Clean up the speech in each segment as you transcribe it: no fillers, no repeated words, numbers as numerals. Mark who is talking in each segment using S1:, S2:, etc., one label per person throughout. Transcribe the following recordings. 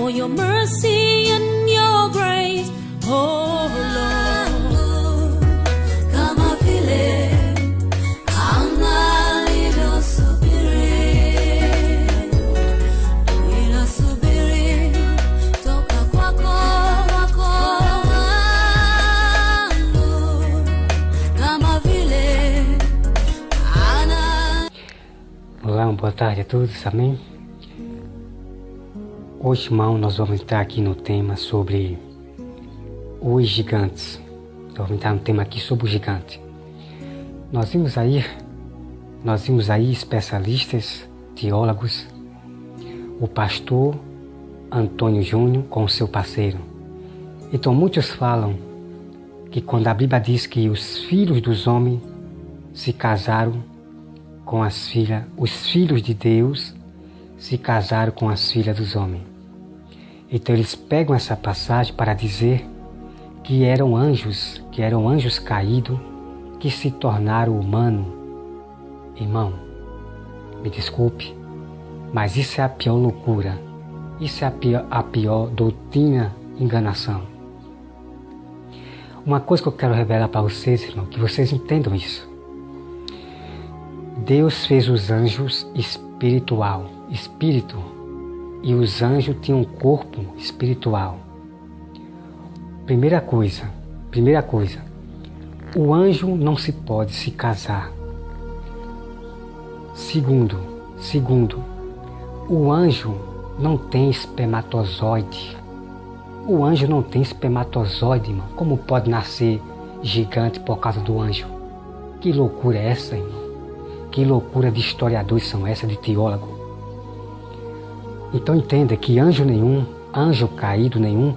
S1: for your mercy and your grace, oh Lord. Kama vile analivyo subiri, ninasubiri toka kwako wangu, kama vile
S2: Olá, boa tarde a todos, amém? Hoje, irmão, nós vamos entrar aqui no tema sobre os gigantes. Vamos entrar no tema aqui sobre o gigante. Nós vimos aí especialistas, teólogos, o pastor Antônio Júnior com o seu parceiro. Então muitos falam que quando a Bíblia diz que os filhos dos homens se casaram com as filhas, os filhos de Deus se casaram com as filhas dos homens. Então eles pegam essa passagem para dizer que eram anjos caídos que se tornaram humanos. Irmão, me desculpe, mas isso é a pior loucura, isso é a pior doutrina, enganação. Uma coisa que eu quero revelar para vocês, irmão, que vocês entendam isso. Deus fez os anjos espírito, e os anjos tinham um corpo espiritual. Primeira coisa, o anjo não se pode se casar. Segundo, o anjo não tem espermatozoide. O anjo não tem espermatozoide, irmão. Como pode nascer gigante por causa do anjo? Que loucura é essa, irmão? Que loucura de historiadores são essas, de teólogo? Então entenda que anjo caído nenhum,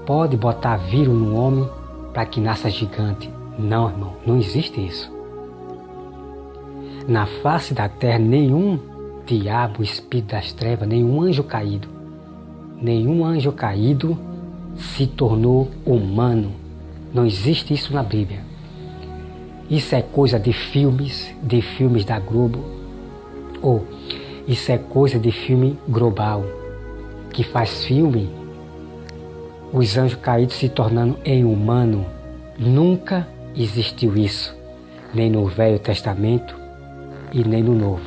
S2: pode botar vírus no homem para que nasça gigante. Não, irmão, não existe isso. Na face da terra, nenhum diabo, espírito das trevas, nenhum anjo caído se tornou humano. Não existe isso na Bíblia. Isso é coisa de filmes da Globo. Ou isso é coisa de filme global, que faz filme, os anjos caídos se tornando em humano. Nunca existiu isso, nem no Velho Testamento e nem no Novo.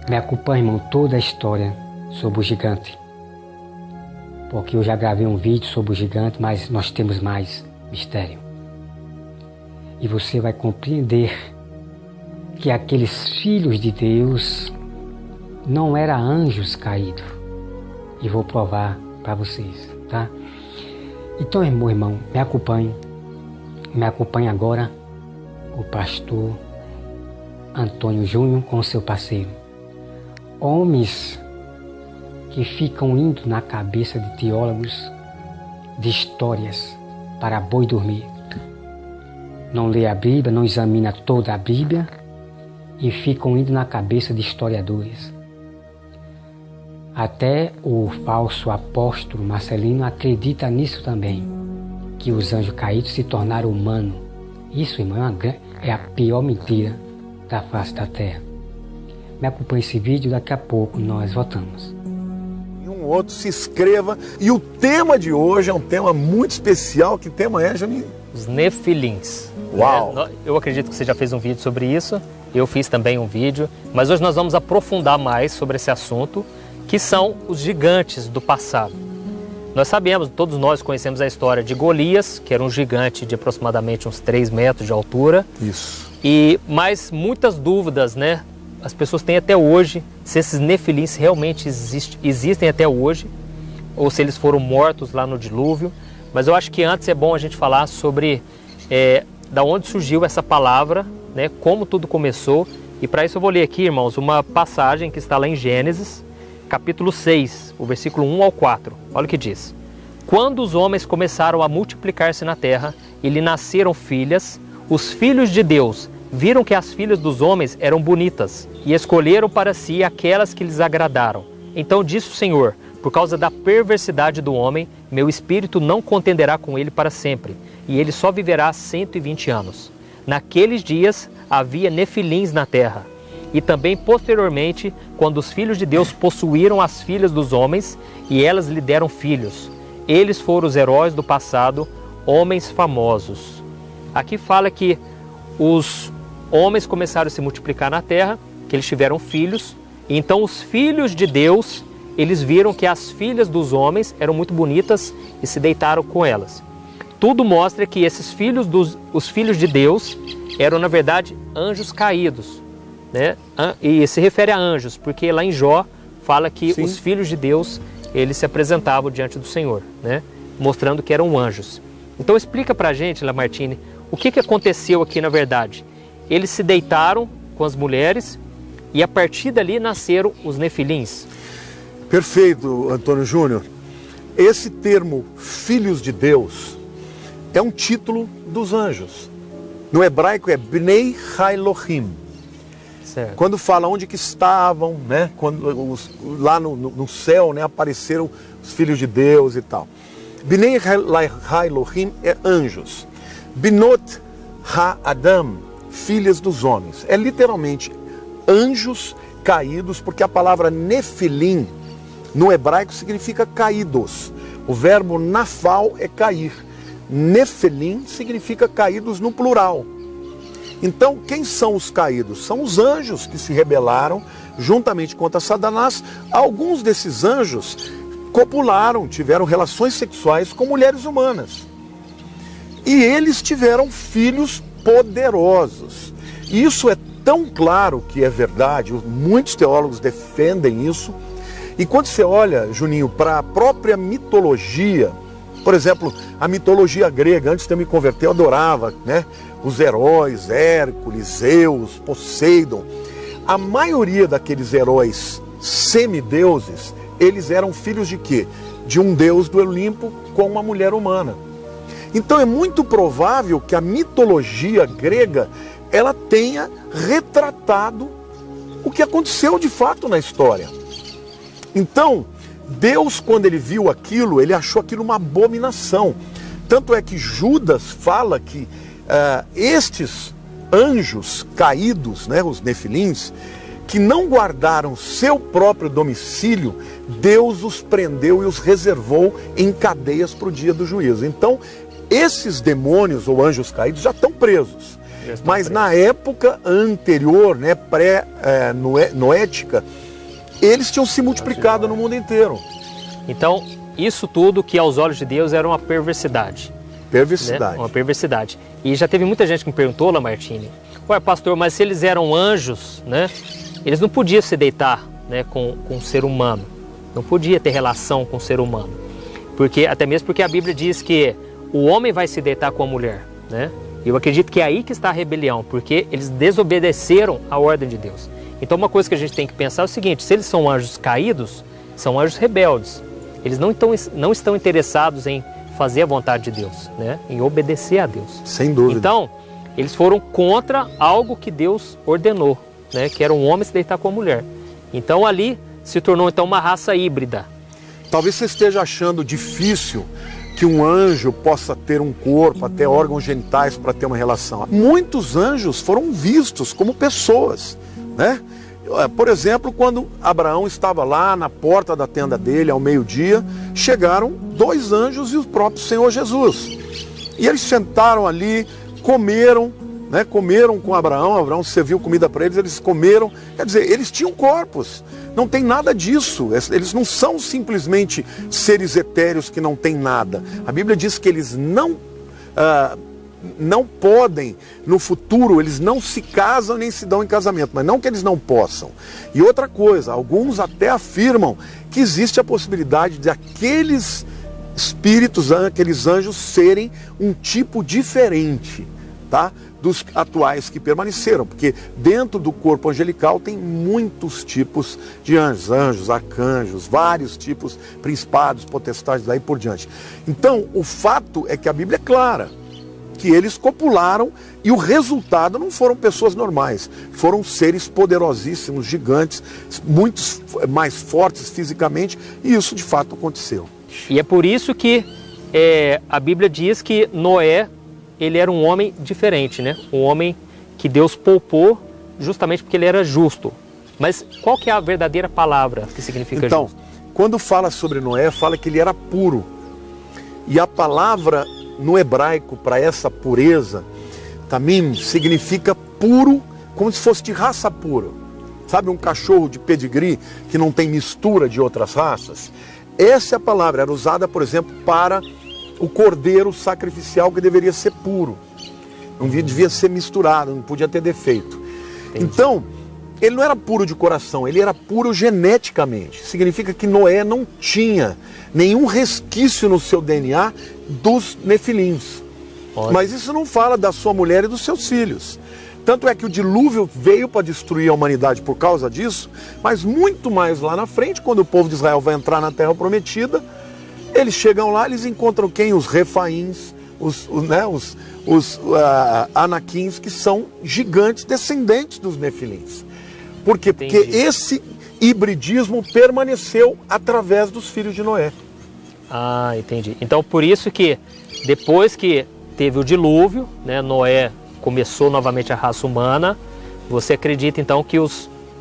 S2: Me acompanhe, irmão, toda a história sobre o gigante, porque eu já gravei um vídeo sobre o gigante, mas nós temos mais mistério. E você vai compreender que aqueles filhos de Deus não eram anjos caídos. E vou provar para vocês, tá? Então, irmão, me acompanhe agora o pastor Antônio Júnior com seu parceiro. Homens que ficam indo na cabeça de teólogos de histórias para boi dormir. Não lê a Bíblia, não examina toda a Bíblia e ficam indo na cabeça de historiadores. Até o falso apóstolo Marcelino acredita nisso também, que os anjos caídos se tornaram humanos. Isso, irmão, é a pior mentira da face da terra. Me acompanhe esse vídeo, daqui a pouco nós voltamos.
S3: Outro, se inscreva. E o tema de hoje é um tema muito especial. Que tema é, Juninho?
S4: Os Nefilins.
S3: Uau!
S4: Eu acredito que você já fez um vídeo sobre isso, eu fiz também um vídeo, mas hoje nós vamos aprofundar mais sobre esse assunto, que são os gigantes do passado. Nós sabemos, todos nós conhecemos a história de Golias, que era um gigante de aproximadamente uns 3 metros de altura.
S3: Isso.
S4: Mas muitas dúvidas, né? As pessoas têm até hoje se esses Nefilins realmente existem até hoje, ou se eles foram mortos lá no dilúvio. Mas eu acho que antes é bom a gente falar sobre da onde surgiu essa palavra, né, como tudo começou. E para isso eu vou ler aqui, irmãos, uma passagem que está lá em Gênesis, capítulo 6, o versículo 1 ao 4. Olha o que diz. Quando os homens começaram a multiplicar-se na terra e lhe nasceram filhas, os filhos de Deus viram que as filhas dos homens eram bonitas e escolheram para si aquelas que lhes agradaram. Então disse o Senhor, por causa da perversidade do homem, meu espírito não contenderá com ele para sempre, e ele só viverá 120 anos. Naqueles dias havia nefilins na terra, e também posteriormente, quando os filhos de Deus possuíram as filhas dos homens e elas lhe deram filhos. Eles foram os heróis do passado, homens famosos. Aqui fala que os homens começaram a se multiplicar na terra, que eles tiveram filhos, e então os filhos de Deus, eles viram que as filhas dos homens eram muito bonitas e se deitaram com elas. Tudo mostra que esses filhos os filhos de Deus eram, na verdade, anjos caídos, né? E se refere a anjos, porque lá em Jó fala que os filhos de Deus, eles se apresentavam diante do Senhor, né? Mostrando que eram anjos. Então explica pra gente, Lamartine, o que aconteceu aqui na verdade. Eles se deitaram com as mulheres e a partir dali nasceram os nefilins.
S3: Perfeito, Antônio Júnior. Esse termo, filhos de Deus, é um título dos anjos. No hebraico é Bnei Elohim.
S4: Certo.
S3: Quando fala onde que estavam, né? Quando lá no céu, né, apareceram os filhos de Deus e tal. Bnei Elohim é anjos. Binot Ha-Adam, filhas dos homens. É literalmente anjos caídos, porque a palavra Nefilim no hebraico significa caídos. O verbo nafal é cair. Nefilim significa caídos no plural. Então, quem são os caídos? São os anjos que se rebelaram juntamente contra Satanás. Alguns desses anjos copularam, tiveram relações sexuais com mulheres humanas. E eles tiveram filhos poderosos. E isso é tão claro que é verdade, muitos teólogos defendem isso. E quando você olha, Juninho, para a própria mitologia, por exemplo, a mitologia grega, antes de eu me converter, eu adorava, né? Os heróis, Hércules, Zeus, Poseidon. A maioria daqueles heróis semideuses, eles eram filhos de quê? De um deus do Olimpo com uma mulher humana. Então é muito provável que a mitologia grega, ela tenha retratado o que aconteceu de fato na história. Então, Deus, quando ele viu aquilo, ele achou aquilo uma abominação. Tanto é que Judas fala que estes anjos caídos, né, os nefilins, que não guardaram seu próprio domicílio, Deus os prendeu e os reservou em cadeias para o dia do juízo. Então, esses demônios ou anjos caídos já estão presos. Mas na época anterior, né, pré-noética, eles tinham se multiplicado no mundo inteiro.
S4: Então, isso tudo que aos olhos de Deus era uma perversidade.
S3: Perversidade.
S4: Né? Uma perversidade. E já teve muita gente que me perguntou, Lamartine, ué, pastor, mas se eles eram anjos, né, eles não podiam se deitar, né, com um ser humano. Não podia ter relação com o ser humano. Até mesmo porque a Bíblia diz que o homem vai se deitar com a mulher, né? Eu acredito que é aí que está a rebelião, porque eles desobedeceram a ordem de Deus. Então uma coisa que a gente tem que pensar é o seguinte, se eles são anjos caídos, são anjos rebeldes. Eles não estão interessados em fazer a vontade de Deus, né? Em obedecer a Deus.
S3: Sem dúvida.
S4: Então, eles foram contra algo que Deus ordenou, né? Que era um homem se deitar com a mulher. Então ali se tornou então uma raça híbrida.
S3: Talvez você esteja achando difícil que um anjo possa ter um corpo, até órgãos genitais para ter uma relação. Muitos anjos foram vistos como pessoas, né? Por exemplo, quando Abraão estava lá na porta da tenda dele, ao meio-dia, chegaram 2 anjos e o próprio Senhor Jesus. E eles sentaram ali, comeram, né? Comeram com Abraão serviu comida para eles, eles comeram. Quer dizer, eles tinham corpos. Não tem nada disso. Eles não são simplesmente seres etéreos que não têm nada. A Bíblia diz que eles não podem, no futuro, eles não se casam nem se dão em casamento, mas não que eles não possam. E outra coisa, alguns até afirmam que existe a possibilidade de aqueles espíritos, aqueles anjos serem um tipo diferente, tá? Dos atuais que permaneceram, porque dentro do corpo angelical tem muitos tipos de anjos, arcanjos, vários tipos, principados, potestades, daí por diante. Então, o fato é que a Bíblia é clara, que eles copularam e o resultado não foram pessoas normais, foram seres poderosíssimos, gigantes, muitos mais fortes fisicamente, e isso de fato aconteceu.
S4: E é por isso que a Bíblia diz que Noé, ele era um homem diferente, né? Um homem que Deus poupou justamente porque ele era justo. Mas qual que é a verdadeira palavra que significa
S3: Então,
S4: justo?
S3: quando fala sobre Noé, fala que ele era puro. E a palavra no hebraico para essa pureza, tamim, significa puro, como se fosse de raça pura. Sabe, um cachorro de pedigree que não tem mistura de outras raças? Essa é a palavra, era usada, por exemplo, para o cordeiro sacrificial, que deveria ser puro. Não devia ser misturado, não podia ter defeito.
S4: Entendi.
S3: Então, ele não era puro de coração, ele era puro geneticamente. Significa que Noé não tinha nenhum resquício no seu DNA dos nefilins.
S4: Olha.
S3: Mas isso não fala da sua mulher e dos seus filhos. Tanto é que o dilúvio veio para destruir a humanidade por causa disso, mas muito mais lá na frente, quando o povo de Israel vai entrar na Terra Prometida, eles chegam lá, eles encontram quem? Os refaíns, os anaquins, que são gigantes descendentes dos nefilins. Por quê? Porque
S4: Entendi.
S3: esse hibridismo permaneceu através dos filhos de Noé.
S4: Ah, entendi. Então, por isso que depois que teve o dilúvio, né, Noé começou novamente a raça humana, você acredita então que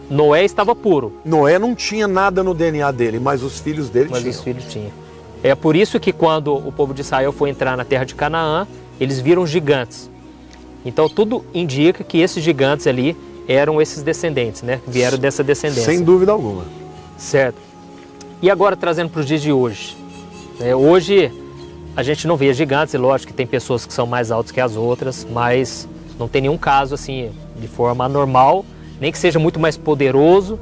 S4: Noé estava puro?
S3: Noé não tinha nada no DNA dele, mas os filhos dele
S4: Mas
S3: tinham.
S4: os filhos tinham. É por isso que quando o povo de Israel foi entrar na terra de Canaã, eles viram gigantes. Então tudo indica que esses gigantes ali eram esses descendentes, né? Vieram dessa descendência.
S3: Sem dúvida alguma.
S4: Certo. E agora trazendo para os dias de hoje. Hoje a gente não vê gigantes, e lógico que tem pessoas que são mais altas que as outras, mas não tem nenhum caso assim de forma anormal, nem que seja muito mais poderoso,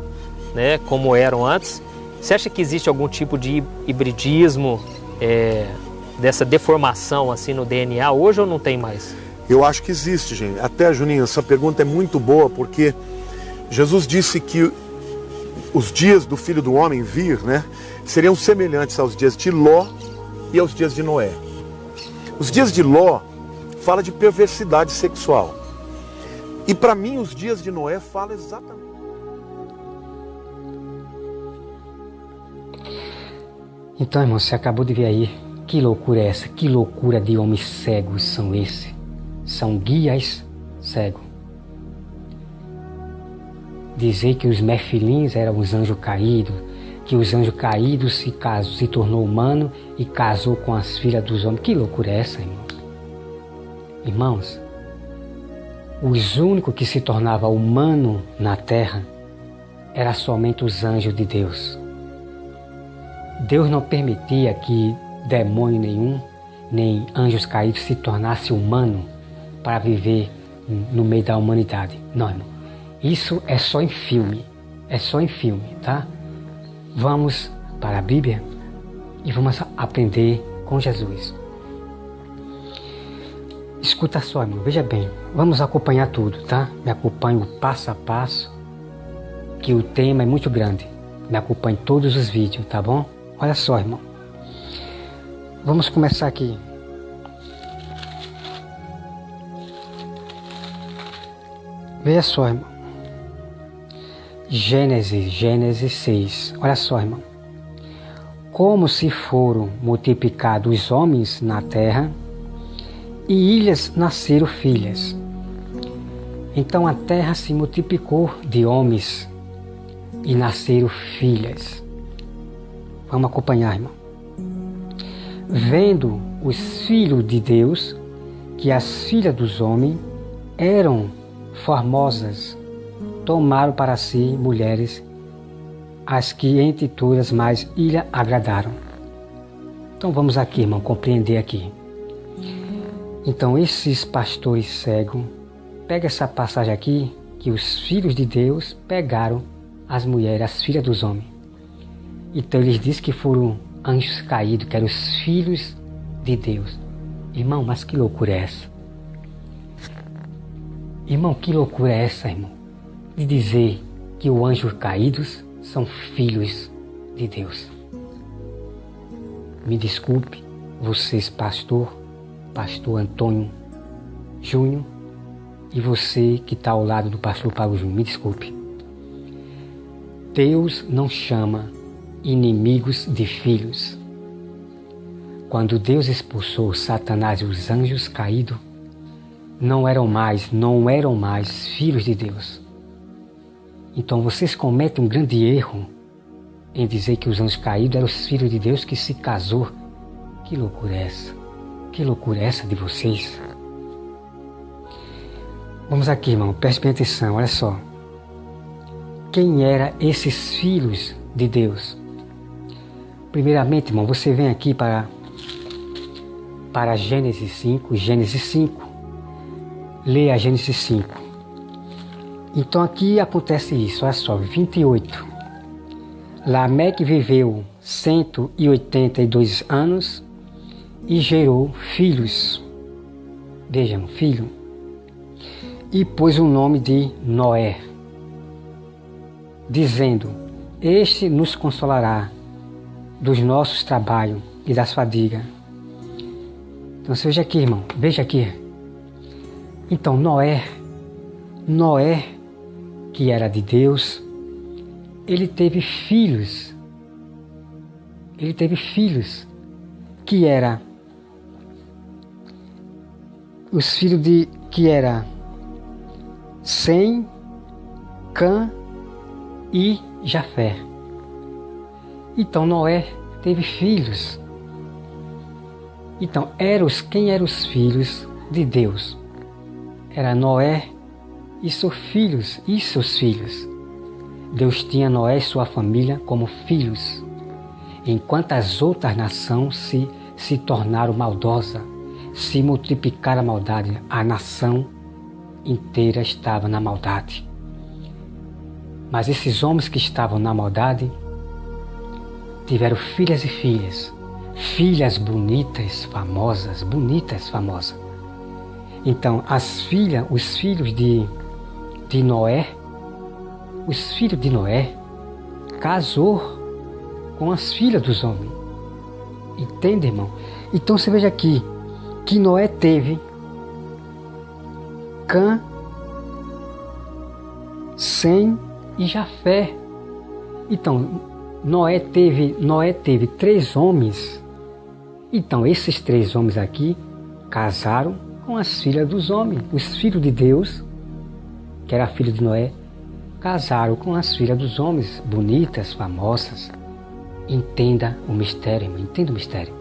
S4: né, como eram antes. Você acha que existe algum tipo de hibridismo, dessa deformação assim no DNA hoje, ou não tem mais?
S3: Eu acho que existe, gente. Até, Juninho, essa pergunta é muito boa, porque Jesus disse que os dias do Filho do Homem vir, né, seriam semelhantes aos dias de Ló e aos dias de Noé. Os dias de Ló fala de perversidade sexual. E para mim os dias de Noé falam exatamente.
S2: Então, irmão, você acabou de ver aí, que loucura é essa? Que loucura de homens cegos são esses? São guias cegos. Dizer que os nefilins eram os anjos caídos, que os anjos caídos se tornou humano e casou com as filhas dos homens. Que loucura é essa, irmão? Irmãos, os únicos que se tornavam humanos na terra eram somente os anjos de Deus. Deus não permitia que demônio nenhum, nem anjos caídos se tornasse humano para viver no meio da humanidade. Não, irmão. Isso é só em filme. É só em filme, tá? Vamos para a Bíblia e vamos aprender com Jesus. Escuta só, irmão. Veja bem. Vamos acompanhar tudo, tá? Me acompanhe o passo a passo, que o tema é muito grande. Me acompanhe todos os vídeos, tá bom? Olha só, irmão. Vamos começar aqui. Veja só, irmão. Gênesis 6. Olha só, irmão. Como se foram multiplicados os homens na terra, e ilhas nasceram filhas. Então a terra se multiplicou de homens e nasceram filhas. Vamos acompanhar, irmão. Vendo os filhos de Deus que as filhas dos homens eram formosas, tomaram para si mulheres, as que entre todas mais lhe agradaram. Então vamos aqui, irmão, compreender aqui. Então esses pastores cegos, pega essa passagem aqui, que os filhos de Deus pegaram as mulheres, as filhas dos homens. Então eles dizem que foram anjos caídos, que eram os filhos de Deus. Irmão, mas que loucura é essa? Irmão, que loucura é essa, irmão? De dizer que os anjos caídos são filhos de Deus. Me desculpe, vocês, pastor Antônio Júnior, e você que está ao lado do pastor Paulo Júnior, me desculpe. Deus não chama inimigos de filhos. Quando Deus expulsou Satanás e os anjos caídos, não eram mais filhos de Deus. Então vocês cometem um grande erro em dizer que os anjos caídos eram os filhos de Deus que se casou. Que loucura é essa? Que loucura é essa de vocês? Vamos aqui, irmão, preste bem atenção, olha só. Quem eram esses filhos de Deus? Primeiramente, irmão, você vem aqui para Gênesis 5, Gênesis 5. Leia Gênesis 5. Então aqui acontece isso, olha só, 28. Lameque viveu 182 anos e gerou filhos. Vejam, filho. E pôs o nome de Noé, dizendo: este nos consolará dos nossos trabalhos e das fadigas. Então você veja aqui, irmão, veja aqui. Então Noé, que era de Deus, ele teve filhos. Ele teve filhos que era os filhos de que era Sem, Cã e Jafé. Então Noé teve filhos. Então quem eram os filhos de Deus? Era Noé e seus filhos. Deus tinha Noé e sua família como filhos, enquanto as outras nações se tornaram maldosas, se multiplicaram a maldade. A nação inteira estava na maldade. Mas esses homens que estavam na maldade tiveram filhas e filhas, filhas bonitas, famosas. Então os filhos de Noé, casou com as filhas dos homens. Entende, irmão? Então você veja aqui que Noé teve Cã, Sem e Jafé. Então Noé teve 3 homens. Então esses 3 homens aqui casaram com as filhas dos homens. Os filhos de Deus, que era filho de Noé, casaram com as filhas dos homens, bonitas, famosas. Entenda o mistério, irmão, entenda o mistério.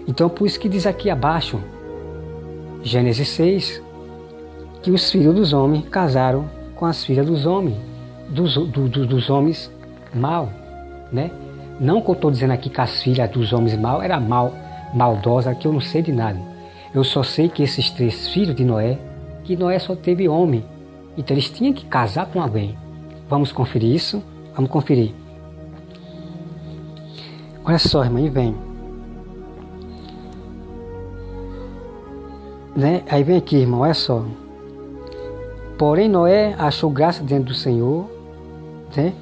S2: Então por isso que diz aqui abaixo, Gênesis 6, que os filhos dos homens casaram com as filhas dos homens, dos homens mal, né? Não que eu estou dizendo aqui que as filhas dos homens mal eram maldosas, que eu não sei de nada. Eu só sei que esses 3 filhos de Noé, que Noé só teve homem, então eles tinham que casar com alguém. Vamos conferir isso? Vamos conferir. Olha só, irmã, e vem. Né? Aí vem aqui, irmão, olha só. Porém Noé achou graça diante do Senhor, né?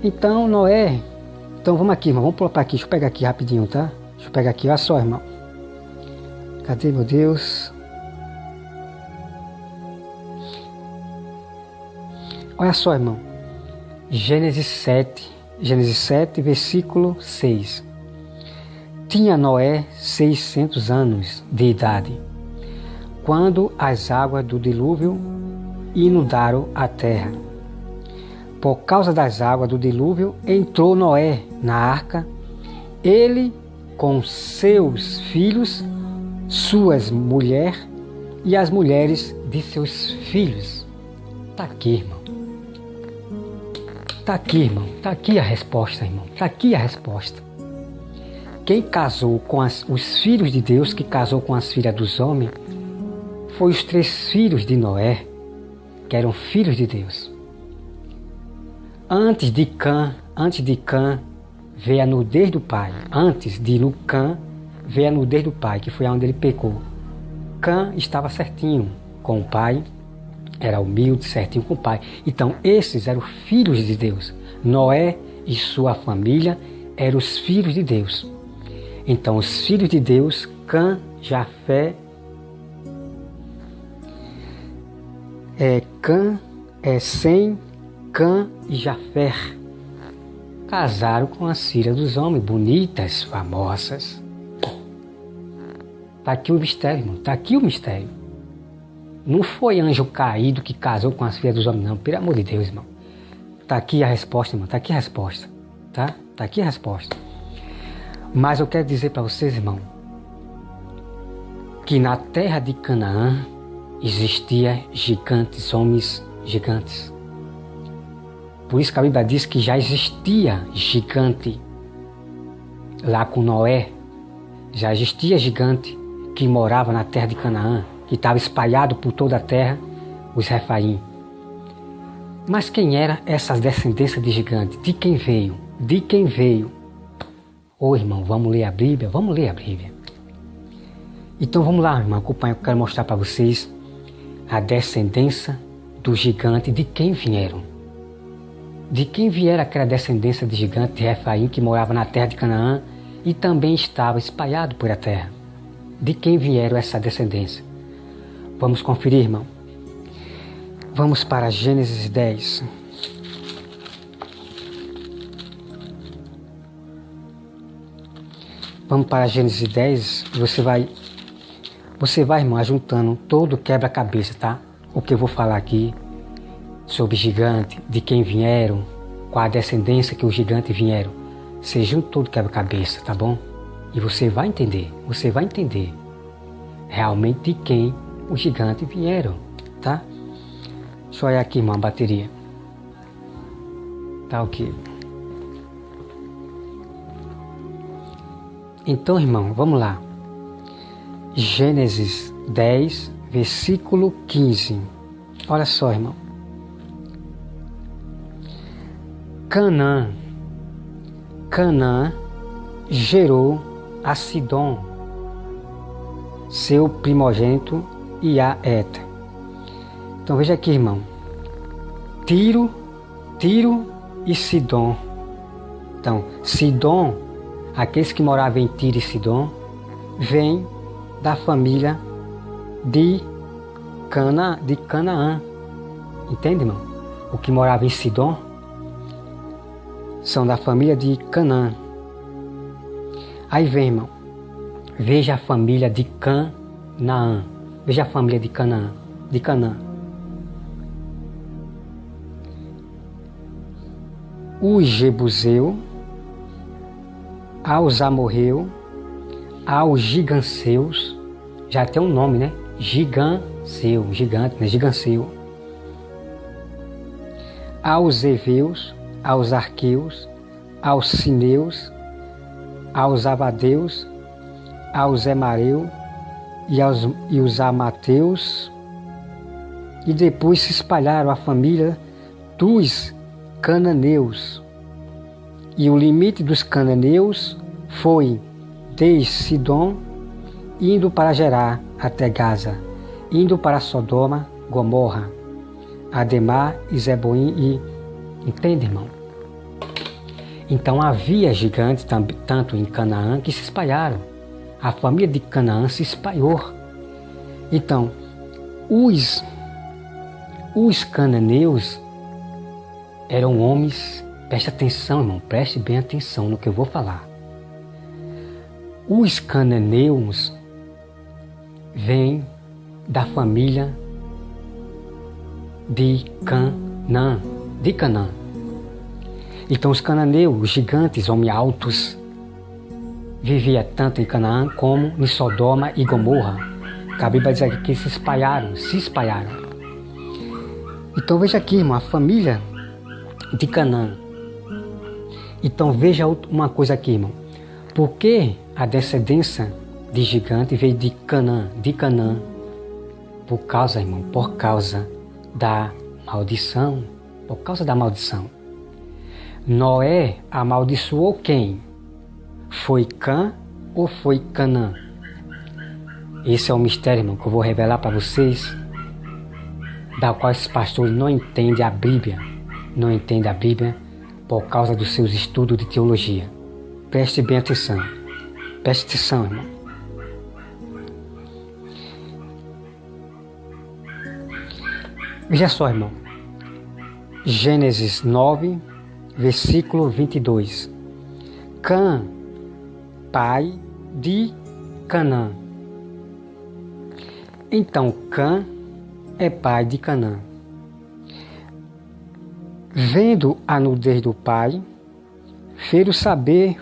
S2: Então Noé, então vamos aqui, irmão, vamos pular para aqui, deixa eu pegar aqui rapidinho, tá? Deixa eu pegar aqui, olha só, irmão. Cadê, meu Deus? Olha só, irmão. Gênesis 7, versículo 6. Tinha Noé 600 anos de idade, quando as águas do dilúvio inundaram a terra. Por causa das águas do dilúvio, entrou Noé na arca, ele com seus filhos, suas mulheres e as mulheres de seus filhos. Está aqui, irmão. Está aqui, irmão. Está aqui a resposta, irmão. Está aqui a resposta. Quem casou com os filhos de Deus, que casou com as filhas dos homens, foi os 3 filhos de Noé, que eram filhos de Deus. Antes de Cã veio a nudez do pai. Antes de Cã veio a nudez do pai, que foi onde ele pecou. Cã estava certinho com o pai, era humilde, certinho com o pai. Então esses eram filhos de Deus. Noé e sua família eram os filhos de Deus. Então os filhos de Deus, Cã, Jafé, Sem, Cã e Jafé, casaram com as filhas dos homens, bonitas, famosas. Está aqui o mistério, irmão. Está aqui o mistério. Não foi anjo caído que casou com as filhas dos homens, não. Pelo amor de Deus, irmão. Tá aqui a resposta, irmão. Tá aqui a resposta. Tá? Tá aqui a resposta. Mas eu quero dizer para vocês, irmão, que na terra de Canaã existia gigantes, homens gigantes. Por isso que a Bíblia diz que já existia gigante lá com Noé. Já existia gigante que morava na terra de Canaã, que estava espalhado por toda a terra, os Refaim. Mas quem era essas descendências de gigante? De quem veio? De quem veio? Ô irmão, vamos ler a Bíblia? Vamos ler a Bíblia. Então vamos lá, irmão, acompanha, eu quero mostrar para vocês a descendência do gigante, de quem vieram. De quem viera aquela descendência de gigante de Refaim que morava na terra de Canaã e também estava espalhado por a terra. De quem vieram essa descendência? Vamos conferir, irmão. Vamos para Gênesis 10. Vamos para Gênesis 10. Você vai, irmão, juntando todo o quebra-cabeça, tá? O que eu vou falar aqui sobre gigante, de quem vieram, qual a descendência que os gigantes vieram. Você junta todo o quebra-cabeça, tá bom? E você vai entender realmente de quem os gigantes vieram, tá? Deixa eu olhar aqui, irmão, a bateria. Tá ok. Então, irmão, vamos lá. Gênesis 10, versículo 15. Olha só, irmão. Canaã gerou a Sidom, seu primogênito, e a Eta. Então veja aqui, irmão. Tiro e Sidom. Então, Sidom, aqueles que moravam em Tiro e Sidom, vêm da família de Canaã. Entende, irmão? O que morava em Sidom são da família de Canaã. Aí vem, irmão, veja a família de Canaã. Veja a família de Canaã. Os Jebuseu, aos Amorreu, aos Giganseus, já tem um nome, né? Giganseu, gigante, né? Giganseu. Aos Eveus, aos Arqueus, aos Sineus, aos Avadeus, aos Emareu e os Amateus, e depois se espalharam a família dos Cananeus. E o limite dos cananeus foi desde Sidom, indo para Gerar até Gaza, indo para Sodoma, Gomorra, Ademar e Zeboim e... Entende, irmão? Então havia gigantes tanto em Canaã que se espalharam. A família de Canaã se espalhou. Então, os cananeus eram homens, preste atenção, irmão, preste bem atenção no que eu vou falar. Os cananeus vêm da família de Canaã. Então os cananeus, os gigantes, homens altos, viviam tanto em Canaã como em Sodoma e Gomorra. A Bíblia diz aqui que se espalharam. Então veja aqui, irmão, a família de Canaã. Então veja uma coisa aqui, irmão. Por que a descendência de gigante veio de Canaã? Por causa, irmão, por causa da maldição. Por causa da maldição. Noé amaldiçoou quem? Foi Cã ou foi Canaã? Esse é um mistério, irmão, que eu vou revelar para vocês, da qual esses pastores não entendem a Bíblia. Não entendem a Bíblia por causa dos seus estudos de teologia. Preste bem atenção. Preste atenção, irmão. Veja só, irmão. Gênesis 9, versículo 22. Cã, pai de Canaã. Então, Cã é pai de Canaã. Vendo a nudez do pai, fez saber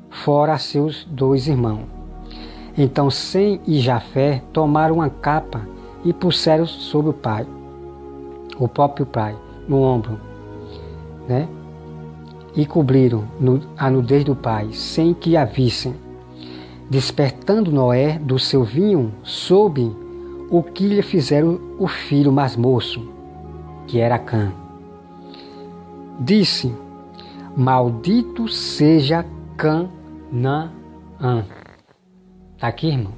S2: fora a seus 2 irmãos. Então Sem e Jafé tomaram uma capa e puseram sobre o próprio pai, no ombro, né? E cobriram a nudez do pai, sem que a vissem. Despertando Noé do seu vinho, soube o que lhe fizeram o filho mais moço, que era Cã. Disse: maldito seja Canaã. Está aqui, irmão?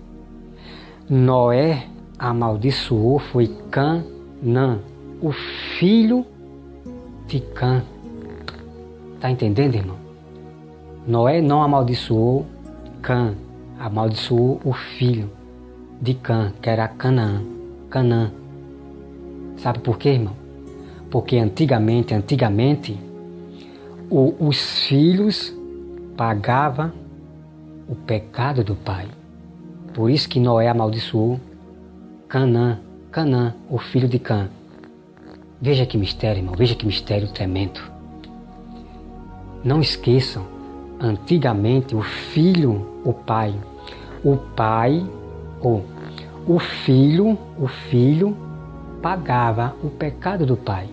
S2: Noé amaldiçoou foi Canaã, o filho de Cã. Está entendendo, irmão? Noé não amaldiçoou Cã, amaldiçoou o filho de Cã, que era Canaã. Sabe por quê, irmão? Porque antigamente, os filhos pagavam o pecado do pai. Por isso que Noé amaldiçoou Canaã, o filho de Cã. Veja que mistério, irmão, veja que mistério tremendo. Não esqueçam, antigamente o filho, o filho pagava o pecado do pai.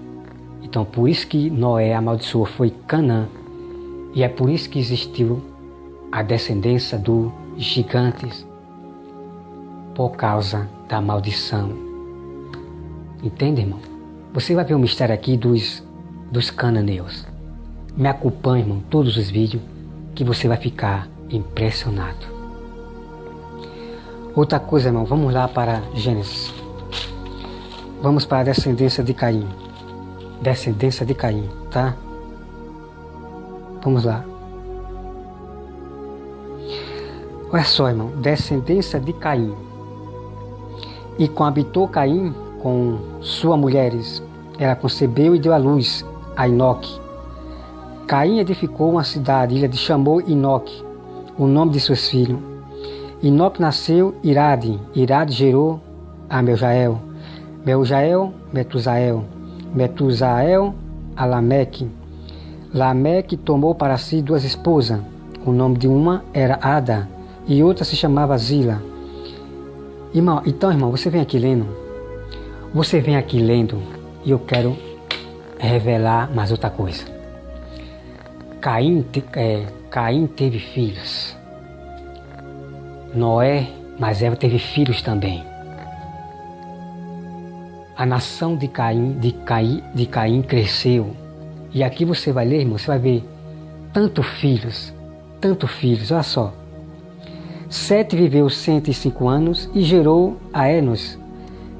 S2: Então por isso que Noé amaldiçoou foi Canaã. E é por isso que existiu a descendência dos gigantes, por causa da maldição. Entende, irmão? Você vai ver o mistério aqui dos cananeus. Me acompanhe, irmão, todos os vídeos, que você vai ficar impressionado. Outra coisa, irmão, vamos lá para Gênesis. Vamos para a descendência de Caim. Descendência de Caim, tá? Vamos lá. Olha só, irmão, descendência de Caim. E coabitou Caim com suas mulheres. Ela concebeu e deu à luz a Enoque. Caim edificou uma cidade, e lhe chamou Enoque, o nome de seus filhos. Enoque nasceu Irade. Irade gerou a Meljael. Meljael, Metusael, a Lameque. Lameque tomou para si 2 esposas. O nome de uma era Ada e outra se chamava Zila. Então, irmão, você vem aqui lendo. E eu quero revelar mais outra coisa. Caim teve filhos. Noé, mas Eva teve filhos também. A nação de Caim cresceu. E aqui você vai ler, irmão, você vai ver tantos filhos, olha só. Sete viveu 105 anos e gerou a Enos.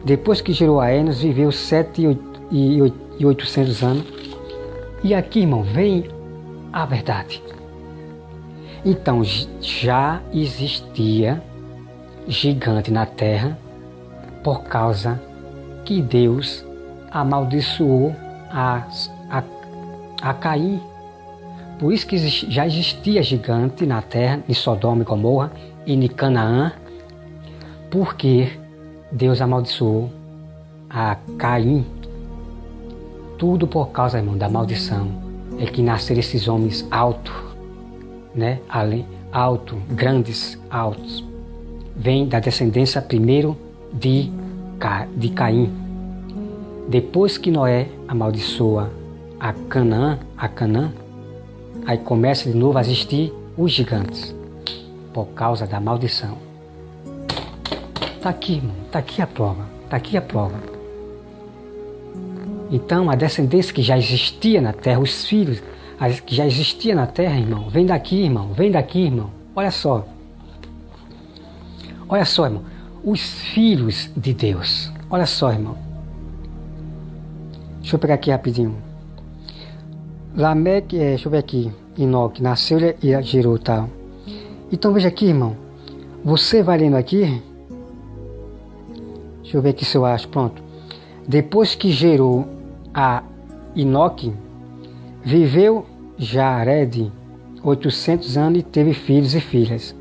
S2: Depois que gerou a Enos, viveu 7.800 anos. E aqui, irmão, vem a verdade. Então, já existia gigante na terra por causa que Deus amaldiçoou a Caim. Por isso que já existia gigante na terra, em Sodoma e Gomorra e em Canaã, porque Deus amaldiçoou a Caim. Tudo por causa, irmão, da maldição. É que nasceram esses homens altos, né? Grandes, altos. Vem da descendência primeiro de Caim. Depois que Noé amaldiçoa a Canaã, aí começa de novo a existir os gigantes, por causa da maldição. Está aqui, irmão, está aqui a prova. Então, a descendência que já existia na terra, os filhos que já existiam na terra, irmão, vem daqui, irmão. Olha só, irmão, os filhos de Deus. Olha só, irmão. Deixa eu pegar aqui rapidinho. Lameque, deixa eu ver aqui. Enoque nasceu e gerou tal. Então veja aqui, irmão. Você vai lendo aqui. Deixa eu ver aqui se eu acho. Pronto. Depois que gerou a Enoque, viveu Jared 800 anos e teve filhos e filhas.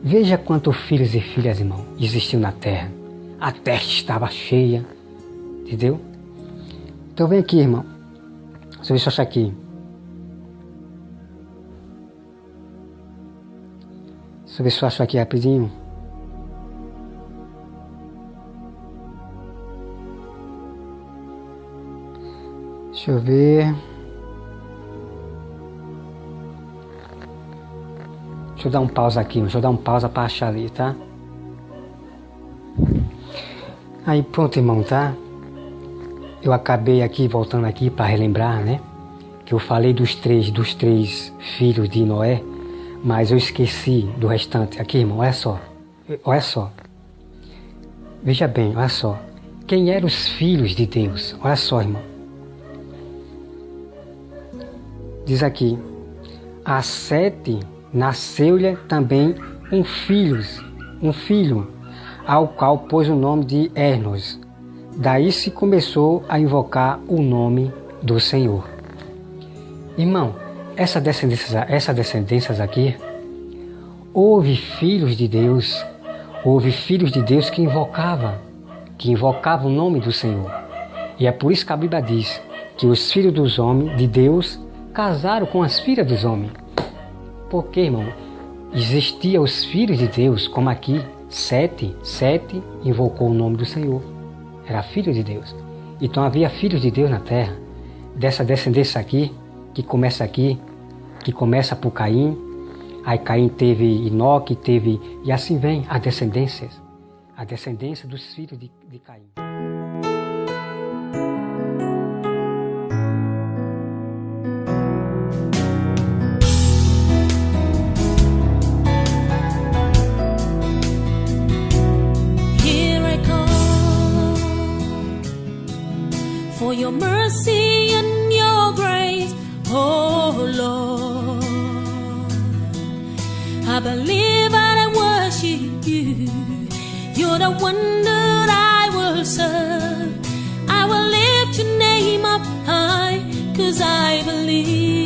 S2: Veja quantos filhos e filhas, irmão, existiu na terra. A terra estava cheia. Entendeu? Então vem aqui, irmão. Deixa eu ver se eu acho aqui. Deixa eu ver se eu acho aqui rapidinho. Deixa eu ver. Deixa eu dar um pausa aqui. Deixa eu dar um pausa para achar ali, tá? Aí pronto, irmão, tá? Eu acabei aqui, voltando aqui para relembrar, né? Que eu falei dos três filhos de Noé, mas eu esqueci do restante. Aqui, irmão, olha só. Olha só. Veja bem, olha só. Quem eram os filhos de Deus? Olha só, irmão. Diz aqui. A Sete nasceu-lhe também um filho, ao qual pôs o nome de Enos. Daí se começou a invocar o nome do Senhor. Irmão, essa descendência aqui, houve filhos de Deus que invocavam o nome do Senhor. E é por isso que a Bíblia diz que os filhos dos homens, de Deus, casaram com as filhas dos homens. Porque, irmão, existiam os filhos de Deus, como aqui, Sete invocou o nome do Senhor. Era filho de Deus. Então havia filhos de Deus na terra. Dessa descendência aqui, que começa por Caim. Aí Caim teve Enoque, e assim vem a descendência dos filhos de Caim.
S1: For your mercy and your grace, oh Lord, I believe and I worship you. You're the one that I will serve. I will lift your name up high, 'cause I believe.